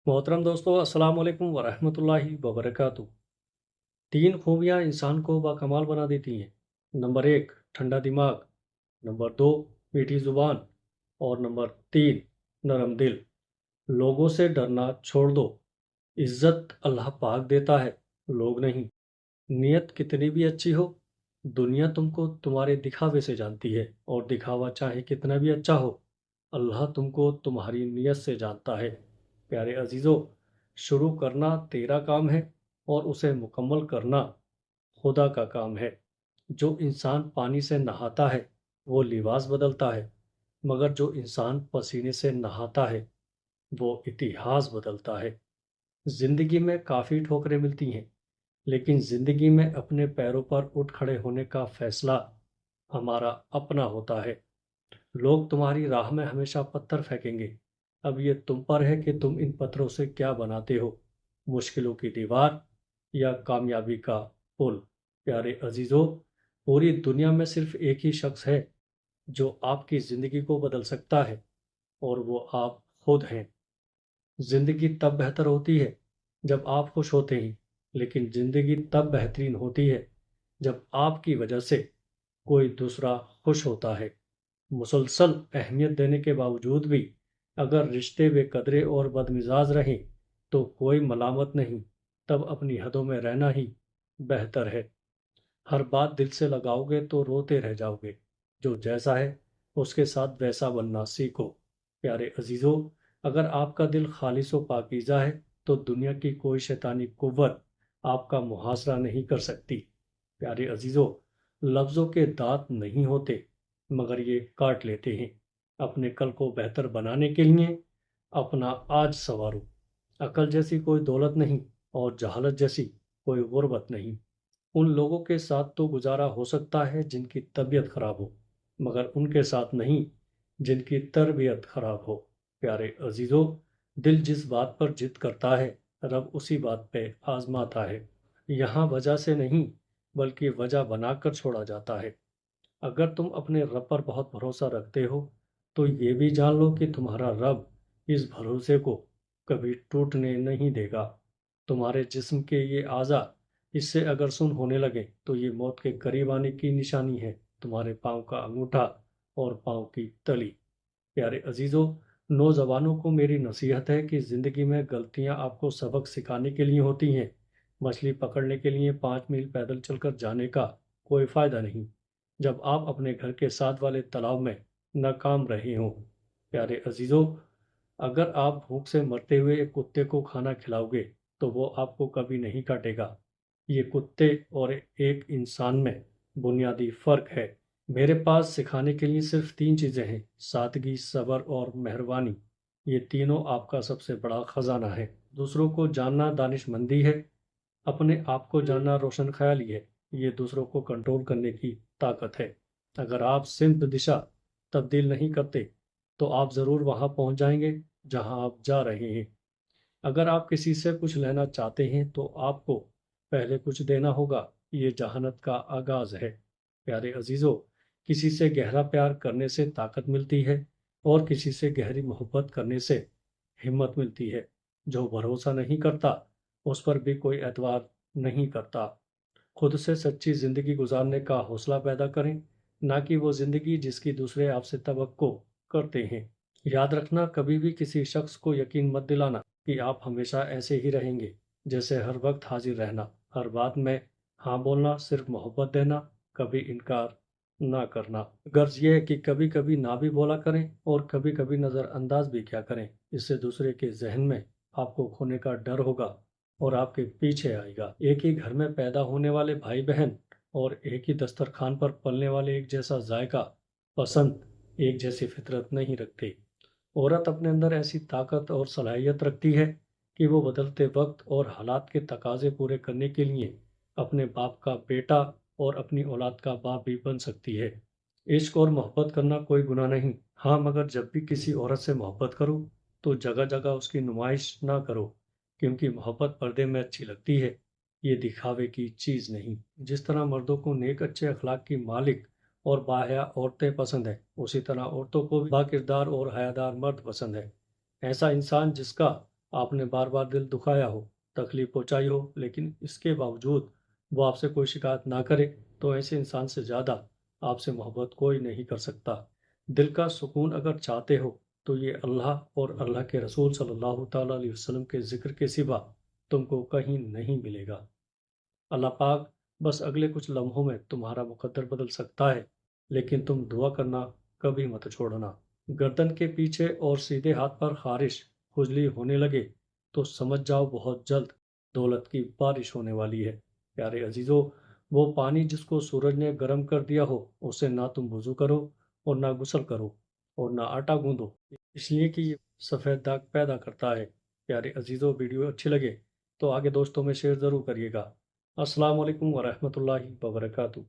मोहतरम दोस्तों, अस्सलाम वालेकुम वरहमतुल्लाहि वबरकातुहू। 3 खूबियाँ इंसान को बाकमाल बना देती हैं। नंबर 1, ठंडा दिमाग। नंबर 2, मीठी ज़ुबान। और नंबर 3, नरम दिल। लोगों से डरना छोड़ दो। इज़्ज़त अल्लाह पाक देता है, लोग नहीं। नीयत कितनी भी अच्छी हो, दुनिया तुमको तुम्हारे दिखावे से जानती है, और दिखावा चाहे कितना भी अच्छा हो, अल्लाह तुमको तुम्हारी नीयत से जानता है। प्यारे अजीज़ों, शुरू करना तेरा काम है और उसे मुकम्मल करना खुदा का काम है। जो इंसान पानी से नहाता है वो लिबास बदलता है, मगर जो इंसान पसीने से नहाता है वो इतिहास बदलता है। ज़िंदगी में काफ़ी ठोकरें मिलती हैं, लेकिन ज़िंदगी में अपने पैरों पर उठ खड़े होने का फैसला हमारा अपना होता है। लोग तुम्हारी राह में हमेशा पत्थर फेंकेंगे, अब ये तुम पर है कि तुम इन पत्थरों से क्या बनाते हो, मुश्किलों की दीवार या कामयाबी का पुल। प्यारे अजीज़ों, पूरी दुनिया में सिर्फ एक ही शख्स है जो आपकी ज़िंदगी को बदल सकता है, और वो आप खुद हैं। ज़िंदगी तब बेहतर होती है जब आप खुश होते हैं, लेकिन ज़िंदगी तब बेहतरीन होती है जब आपकी वजह से कोई दूसरा खुश होता है। मुसलसल अहमियत देने के बावजूद भी अगर रिश्ते बेकदरे और बदमिजाज रहें तो कोई मलामत नहीं, तब अपनी हदों में रहना ही बेहतर है। हर बात दिल से लगाओगे तो रोते रह जाओगे। जो जैसा है उसके साथ वैसा बनना सीखो। प्यारे अजीज़ों, अगर आपका दिल खालिस व पाकीज़ा है तो दुनिया की कोई शैतानी कुव्वत आपका मुहासरा नहीं कर सकती। प्यारे अजीज़ों, लफ्ज़ों के दांत नहीं होते, मगर ये काट लेते हैं। अपने कल को बेहतर बनाने के लिए अपना आज संवारो। अकल जैसी कोई दौलत नहीं और जहालत जैसी कोई गुर्बत नहीं। उन लोगों के साथ तो गुजारा हो सकता है जिनकी तबीयत खराब हो, मगर उनके साथ नहीं जिनकी तरबियत खराब हो। प्यारे अजीज़ों, दिल जिस बात पर जिद करता है, रब उसी बात पे आजमाता है। यहाँ वजह से नहीं, बल्कि वजह बनाकर छोड़ा जाता है। अगर तुम अपने रब पर बहुत भरोसा रखते हो, तो ये भी जान लो कि तुम्हारा रब इस भरोसे को कभी टूटने नहीं देगा। तुम्हारे जिस्म के ये आज़ा इससे अगर सुन होने लगे तो ये मौत के करीब आने की निशानी है। तुम्हारे पाँव का अंगूठा और पाँव की तली। प्यारे अजीज़ों, नौजवानों को मेरी नसीहत है कि ज़िंदगी में गलतियाँ आपको सबक सिखाने के लिए होती हैं। मछली पकड़ने के लिए 5 मील पैदल चलकर जाने का कोई फ़ायदा नहीं, जब आप अपने घर के साथ वाले तालाब में नाकाम रहे हों। प्यारे अजीज़ों, अगर आप भूख से मरते हुए एक कुत्ते को खाना खिलाओगे तो वो आपको कभी नहीं काटेगा। ये कुत्ते और एक इंसान में बुनियादी फ़र्क है। मेरे पास सिखाने के लिए सिर्फ 3 चीज़ें हैं: सादगी, सब्र और मेहरबानी। ये तीनों आपका सबसे बड़ा खजाना है। दूसरों को जानना दानिशमंदी है, अपने आप को जानना रोशन ख्याली है। ये दूसरों को कंट्रोल करने की ताकत है। अगर आप सिमत दिशा तब्दील नहीं करते तो आप ज़रूर वहाँ पहुँच जाएंगे जहाँ आप जा रहे हैं। अगर आप किसी से कुछ लेना चाहते हैं तो आपको पहले कुछ देना होगा। ये जहानत का आगाज़ है। प्यारे अजीज़ों, किसी से गहरा प्यार करने से ताकत मिलती है, और किसी से गहरी मोहब्बत करने से हिम्मत मिलती है। जो भरोसा नहीं करता उस पर भी कोई एतबार नहीं करता। खुद से सच्ची ज़िंदगी गुजारने का हौसला पैदा करें, ना कि वो ज़िंदगी जिसकी दूसरे आपसे तवक्को करते हैं। याद रखना, कभी भी किसी शख्स को यकीन मत दिलाना कि आप हमेशा ऐसे ही रहेंगे। जैसे हर वक्त हाजिर रहना, हर बात में हाँ बोलना, सिर्फ मोहब्बत देना, कभी इनकार ना करना। गर्ज ये है कि कभी कभी ना भी बोला करें और कभी कभी नज़रअंदाज भी क्या करें। इससे दूसरे के जहन में आपको खोने का डर होगा और आपके पीछे आएगा। एक ही घर में पैदा होने वाले भाई बहन और एक ही दस्तरखान पर पलने वाले एक जैसा जायका पसंद, एक जैसी फितरत नहीं रखते। औरत अपने अंदर ऐसी ताकत और सलाहियत रखती है कि वो बदलते वक्त और हालात के तकाजे पूरे करने के लिए अपने बाप का बेटा और अपनी औलाद का बाप भी बन सकती है। इश्क और मोहब्बत करना कोई गुनाह नहीं। हाँ, मगर जब भी किसी औरत से मोहब्बत करो तो जगह जगह उसकी नुमाइश ना करो, क्योंकि मोहब्बत पर्दे में अच्छी लगती है, ये दिखावे की चीज़ नहीं। जिस तरह मर्दों को नेक अच्छे अखलाक की मालिक और बाहया औरतें पसंद हैं, उसी तरह औरतों को भी बाकिरदार और हयादार मर्द पसंद है। ऐसा इंसान जिसका آپ نے بار بار دل دکھایا ہو، تکلیف پہنچائی ہو، لیکن اس کے باوجود وہ آپ سے کوئی شکایت نہ کرے تو ایسے انسان سے زیادہ آپ سے محبت کوئی نہیں کر سکتا۔ دل کا سکون اگر چاہتے ہو تو یہ اللہ اور اللہ کے رسول صلی اللہ تعالیٰ علیہ وسلم کے ذکر کے سوا تم کو کہیں نہیں ملے گا۔ اللہ پاک بس اگلے کچھ لمحوں میں تمہارا مقدر بدل سکتا ہے، لیکن تم دعا کرنا کبھی مت چھوڑنا۔ گردن کے پیچھے اور سیدھے ہاتھ پر خارش کھجلی ہونے لگے تو سمجھ جاؤ بہت جلد دولت کی بارش ہونے والی ہے۔ پیارے عزیزو، وہ پانی جس کو سورج نے گرم کر دیا ہو اسے نہ تم وضو کرو اور نہ غسل کرو اور نہ آٹا گوندو، اس لیے کہ یہ سفید داغ پیدا کرتا ہے۔ پیارے عزیزو، ویڈیو اچھی لگے تو آگے دوستوں میں شیئر ضرور کریے گا۔ السلام علیکم ورحمۃ اللہ وبرکاتہ۔